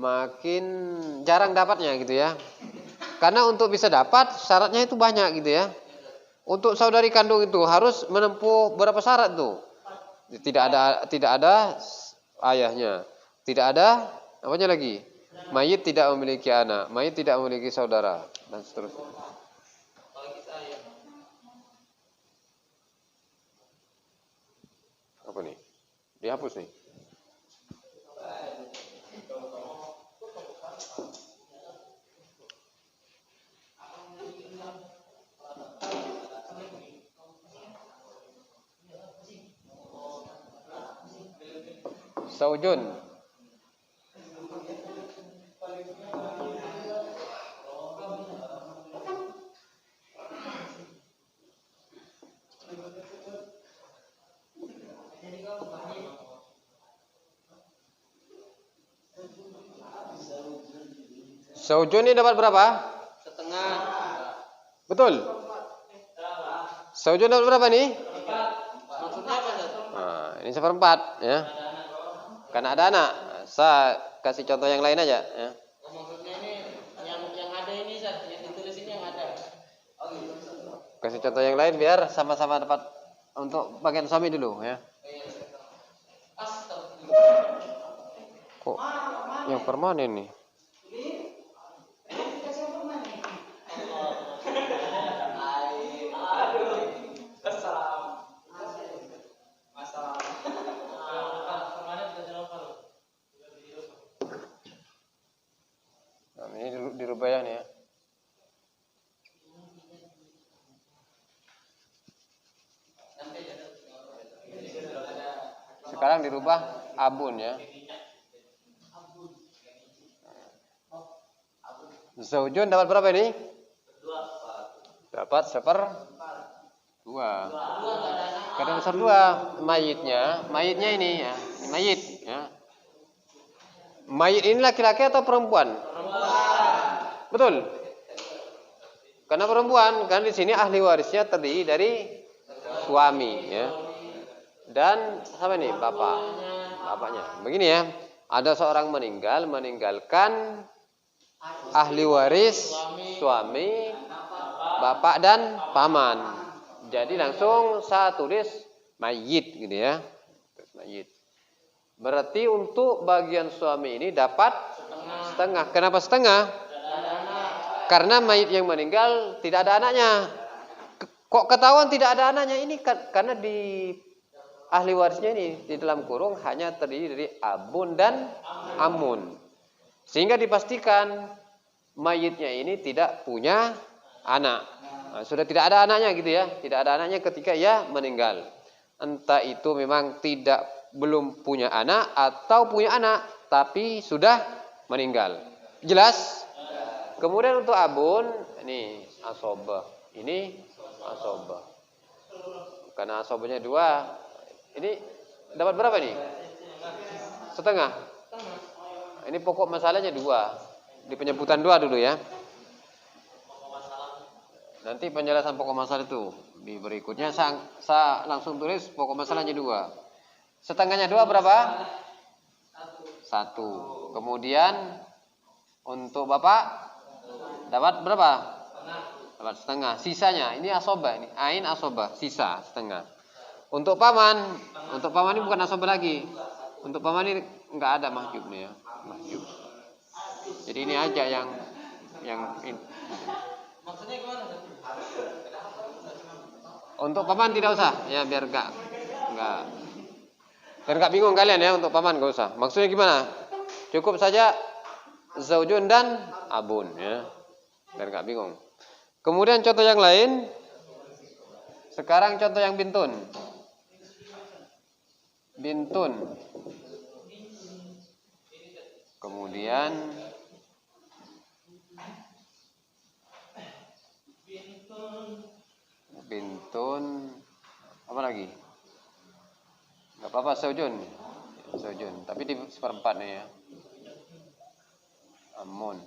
makin jarang dapatnya gitu ya. Karena untuk bisa dapat syaratnya itu banyak gitu ya. Untuk saudari kandung itu harus menempuh berapa syarat tuh? Tidak ada ayahnya. Tidak ada apanya lagi? Mayit tidak memiliki anak, mayit tidak memiliki saudara dan seterusnya. Apa nih? Dihapus nih. Saujun. Saujun ini dapat berapa? Setengah. Betul. Saujun dapat berapa nih? Maksudnya apa? Nah, ini seperempat ya. Karena ada anak. Saya kasih contoh yang lain aja ya. Maksudnya ini yang ada ini Zat, yang ditulis ini yang ada. Kasih contoh yang lain biar sama-sama dapat untuk bagian suami dulu ya. Kok yang permanen nih? Nah, ini dirubah ya nih ya. Sekarang dirubah abun ya. Zaujun dapat berapa ini? Dapat 1/2. Karena besar 2 mayitnya ini ya. Mayit ya. Mayit ini laki-laki atau perempuan? Betul. Karena perempuan, kan di sini ahli warisnya terdiri dari suami ya. Dan sama nih bapaknya. Begini ya, ada seorang meninggalkan ahli waris suami, bapak dan paman. Jadi langsung saya tulis mayit gitu ya. Mayit. Berarti untuk bagian suami ini dapat setengah. Kenapa setengah? Karena mayit yang meninggal tidak ada anaknya. Kok ketahuan tidak ada anaknya? Ini karena di ahli warisnya ini di dalam kurung hanya terdiri dari abun dan amun. Sehingga dipastikan mayitnya ini tidak punya anak. Nah, sudah tidak ada anaknya gitu ya. Tidak ada anaknya ketika ia meninggal. Entah itu memang belum punya anak atau punya anak tapi sudah meninggal. Jelas? Kemudian untuk abun ini asobah. Ini asobah. Karena asobahnya 2. Ini dapat berapa nih? Setengah. Ini pokok masalahnya 2. Di penyebutan 2 dulu ya. Nanti penjelasan pokok masalah itu di berikutnya saya langsung tulis pokok masalahnya 2. Setengahnya 2 berapa? 1. Kemudian untuk bapak dapat berapa? Dapat setengah. Sisanya ini asobah ini. Ain asobah, sisa setengah. Untuk paman ini bukan asobah lagi. Untuk paman ini enggak ada mahjub nih ya. Mahjub. Jadi ini aja yang ini. Maksudnya gimana? Untuk paman tidak usah ya biar enggak bingung kalian ya. Untuk paman enggak usah. Maksudnya gimana? Cukup saja zaujun dan abun ya. Biar enggak bingung. Kemudian contoh yang lain. Sekarang contoh yang bintun. Kemudian bintun apa lagi? Enggak apa-apa saujun, tapi di seperempat nih ya. Amun.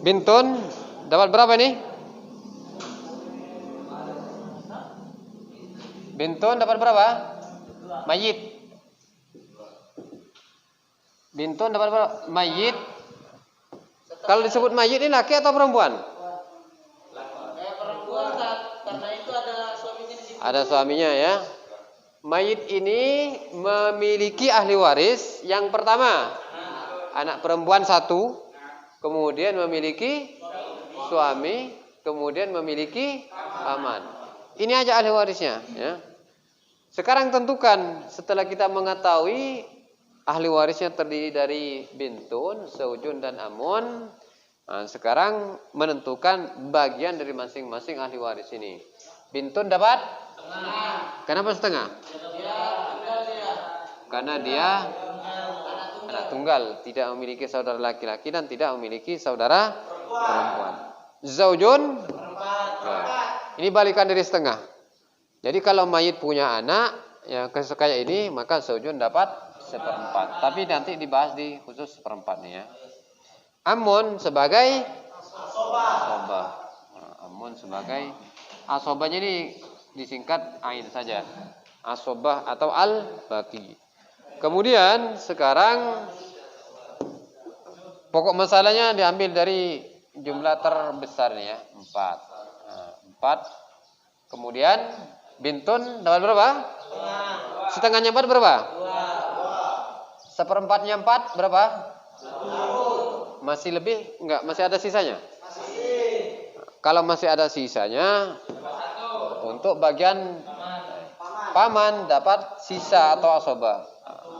Bintun dapat berapa nih? Bintun dapat berapa? Mayit. Bintun dapat berapa? Mayit. Kalau disebut mayit ini laki atau perempuan? Perempuan, karena itu ada suaminya di situ. Ada suaminya ya. Mayit ini memiliki ahli waris. Yang pertama, anak perempuan 1, kemudian memiliki suami, kemudian memiliki paman. Ini aja ahli warisnya ya. Sekarang tentukan setelah kita mengetahui ahli warisnya terdiri dari bintun, zaujun dan amun. Nah, sekarang menentukan bagian dari masing-masing ahli waris ini. Bintun dapat? Setengah. Kenapa setengah? Karena dia anak tunggal, tidak memiliki saudara laki-laki dan tidak memiliki saudara perempuan. Zaujun? Nah, ini balikan dari setengah. Jadi kalau mayit punya anak ya kayak ini, maka zaujun dapat 1/4. Tapi nanti dibahas di khusus 1/4 nih ya. Amun sebagai asobah. Amun sebagai asobahnya ini disingkat ain saja. Asobah atau al-baqi. Kemudian sekarang pokok masalahnya diambil dari jumlah terbesar nih ya, 4. Nah, 4. Kemudian bintun dapat berapa? Setengahnya 4 berapa? 1/4-nya 4 berapa? Masih lebih? Enggak, masih ada sisanya? Kalau masih ada sisanya, untuk bagian paman dapat sisa atau asobah.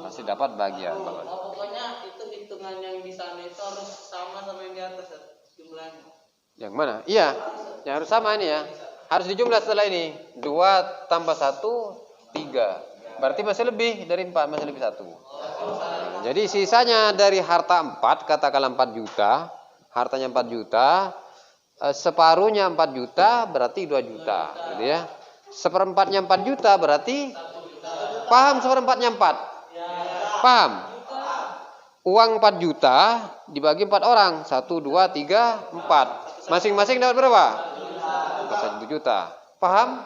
Masih dapat bagian paman. Pokoknya itu hitungan yang di sana itu harus sama yang di atas jumlahnya. Yang mana? Iya, yang harus sama ini ya. Harus dijumlah setelah ini. 2 tambah 1, 3. Berarti masih lebih dari 4, masih lebih 1. Jadi sisanya dari harta 4, katakanlah 4 juta. Hartanya 4 juta. Separuhnya 4 juta, berarti 2 juta. Gitu ya. 1/4-nya 4 juta, berarti paham 1/4-nya 4? Paham? Uang 4 juta dibagi 4 orang. 1, 2, 3, 4. Masing-masing dapat berapa? 1 juta. Paham?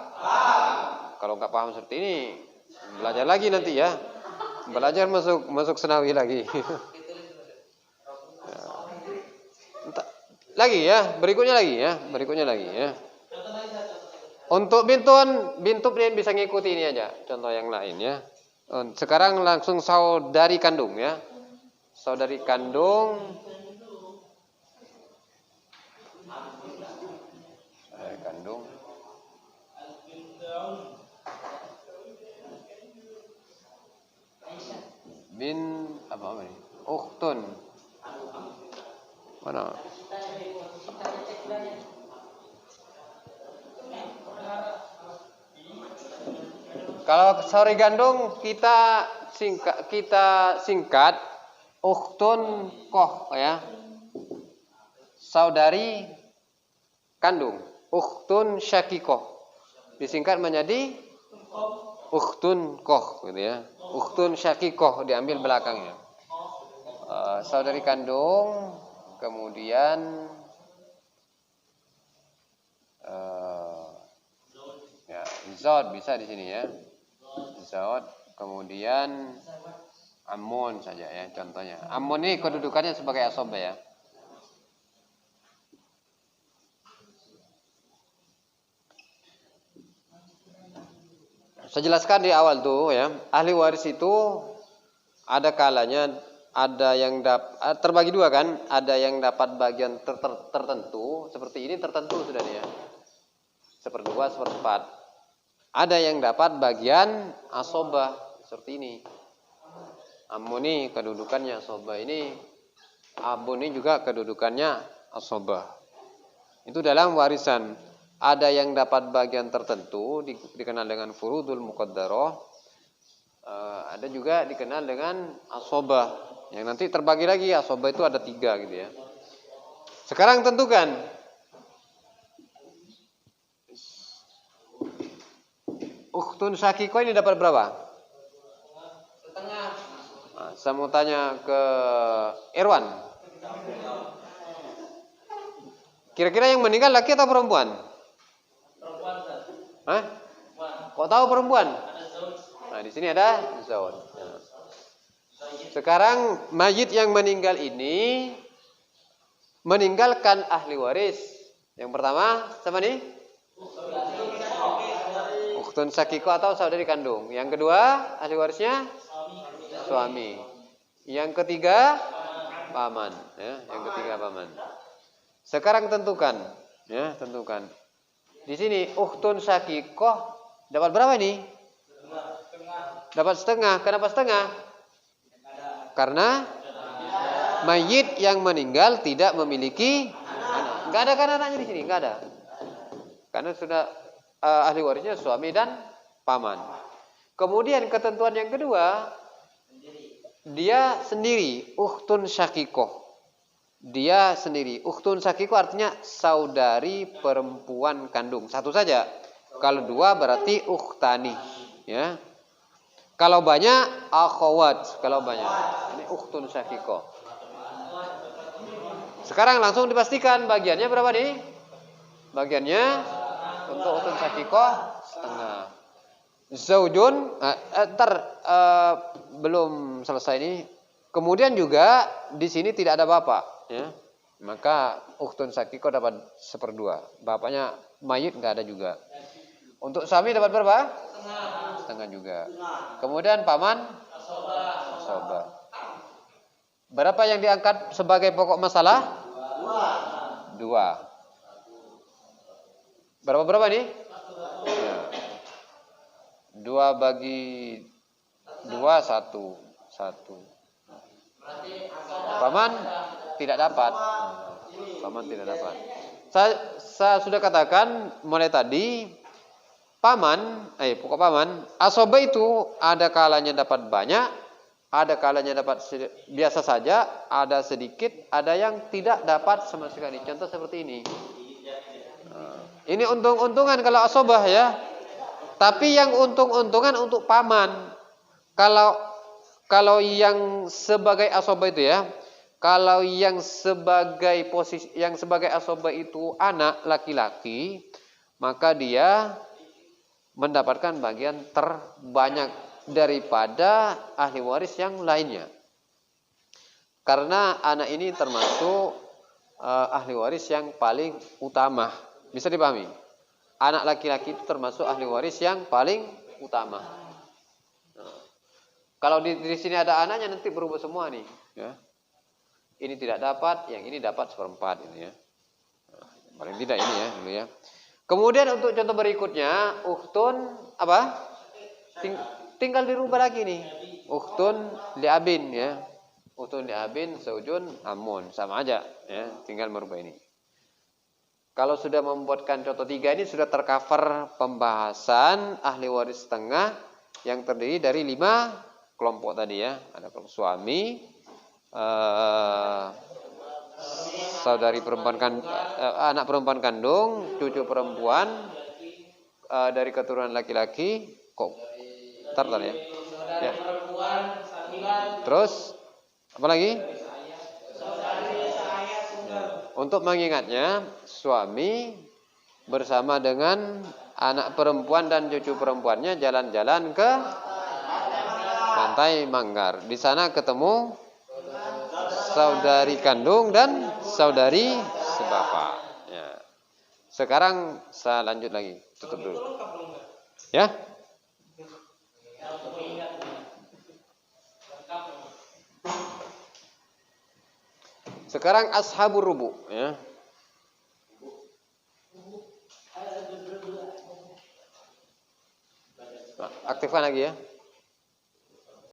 Kalau nggak paham seperti ini, belajar lagi nanti ya. Belajar masuk senawi lagi. Lagi ya, berikutnya lagi ya. Untuk bintun bisa ngikuti ini aja. Contoh yang lain ya. Sekarang langsung saudari kandung ya. Saudari kandung. Bin apa ini? Ukhtun. Mana? Kalau saudari kandung kita singkat ukhtun koh ya. Saudari kandung, ukhtun syakikoh. Disingkat menjadi ukhtun koh gitu ya. Ukhtun syakikoh diambil belakangnya. Saudari kandung, kemudian ya, zod bisa di sini ya. Zod, kemudian amun saja ya contohnya. Amun ini kedudukannya sebagai asobah ya. Saya jelaskan di awal tuh ya, ahli waris itu ada kalanya ada yang terbagi dua kan, ada yang dapat bagian tertentu seperti ini tertentu sudah ya, 1/2, 1/4. Ada yang dapat bagian asobah seperti ini. Amuni kedudukannya asobah ini, abuni juga kedudukannya asobah. Itu dalam warisan. Ada yang dapat bagian tertentu dikenal dengan furudul muqaddarah. Ada juga dikenal dengan asobah. Yang nanti terbagi lagi asobah itu ada 3 gitu ya. Sekarang tentukan. Ukhtun syakikoh ini dapat berapa? Setengah. Nah, saya mau tanya ke Irwan. Kira-kira yang meninggal laki atau perempuan? Perempuan. Hah? Kok tahu perempuan? Nah, di sini ada zauj. Nah. Sekarang mayit yang meninggal ini meninggalkan ahli waris. Yang pertama, siapa nih? Ukhtun syakiko atau saudari kandung. Yang kedua, ahli warisnya suami. Yang ketiga, paman. Ya, yang ketiga paman. Sekarang tentukan, ya, tentukan. Di sini ukhtun syakiko dapat berapa nih? Dapat setengah. Kenapa setengah? Karena mayit yang meninggal tidak memiliki anak. Enggak ada kan anaknya di sini, enggak ada. Karena sudah ahli warisnya suami dan paman. Kemudian ketentuan yang kedua, dia sendiri, ukhtun syakikoh. Dia sendiri. Ukhtun syakikoh artinya saudari perempuan kandung. Satu saja. Kalau dua berarti ukhtani. Ya. Kalau banyak, akhawat. Kalau banyak. Ini ukhtun syakikoh. Sekarang langsung dipastikan bagiannya berapa nih? Bagiannya untuk ukhtun syakikoh setengah. Zaujun, belum selesai ini. Kemudian juga di sini tidak ada bapak, ya. Maka ukhtun syakikoh dapat 1/2. Bapaknya mayit nggak ada juga. Untuk suami dapat berapa? Setengah juga. Kemudian paman? Asobah. Berapa yang diangkat sebagai pokok masalah? 2. Berapa nih? Ya. 2 bagi 2, 1. Paman tidak dapat. Paman tidak dapat. Saya sudah katakan mulai tadi, pokok paman, asobah itu ada kalanya dapat banyak, ada kalanya dapat biasa saja, ada sedikit, ada yang tidak dapat sama sekali. Contoh seperti ini. Ini untung-untungan kalau asobah, ya. Tapi yang untung-untungan untuk paman. Kalau yang sebagai asobah itu, ya, kalau yang sebagai asobah itu anak laki-laki, maka dia mendapatkan bagian terbanyak daripada ahli waris yang lainnya. Karena anak ini termasuk ahli waris yang paling utama. Bisa dipahami? Anak laki-laki itu termasuk ahli waris yang paling utama. Kalau di sini ada anaknya nanti berubah semua nih, ya. Ini tidak dapat, yang ini dapat 1/4 ini, ya. Paling tidak ini, ya, dulu, ya. Kemudian untuk contoh berikutnya, ukhtun apa? Tinggal dirubah lagi nih. Ukhtun li'abin, ya. Ukhtun li'abin, zaujun, amun, sama aja, ya. Tinggal merubah ini. Kalau sudah membuatkan contoh 3 ini sudah tercover pembahasan ahli waris setengah yang terdiri dari 5 kelompok tadi, ya. Ada kelompok suami, saudari perempuan anak perempuan kandung, cucu perempuan dari keturunan laki-laki, kok tar ya. Ya. Terus apa lagi? Untuk mengingatnya, suami bersama dengan anak perempuan dan cucu perempuannya jalan-jalan ke Pantai Manggar. Di sana ketemu saudari kandung dan saudari sebapak. Ya. Sekarang saya lanjut lagi. Tutup dulu. Ya. Sekarang ashabur rubu, ya. Aktifkan lagi, ya.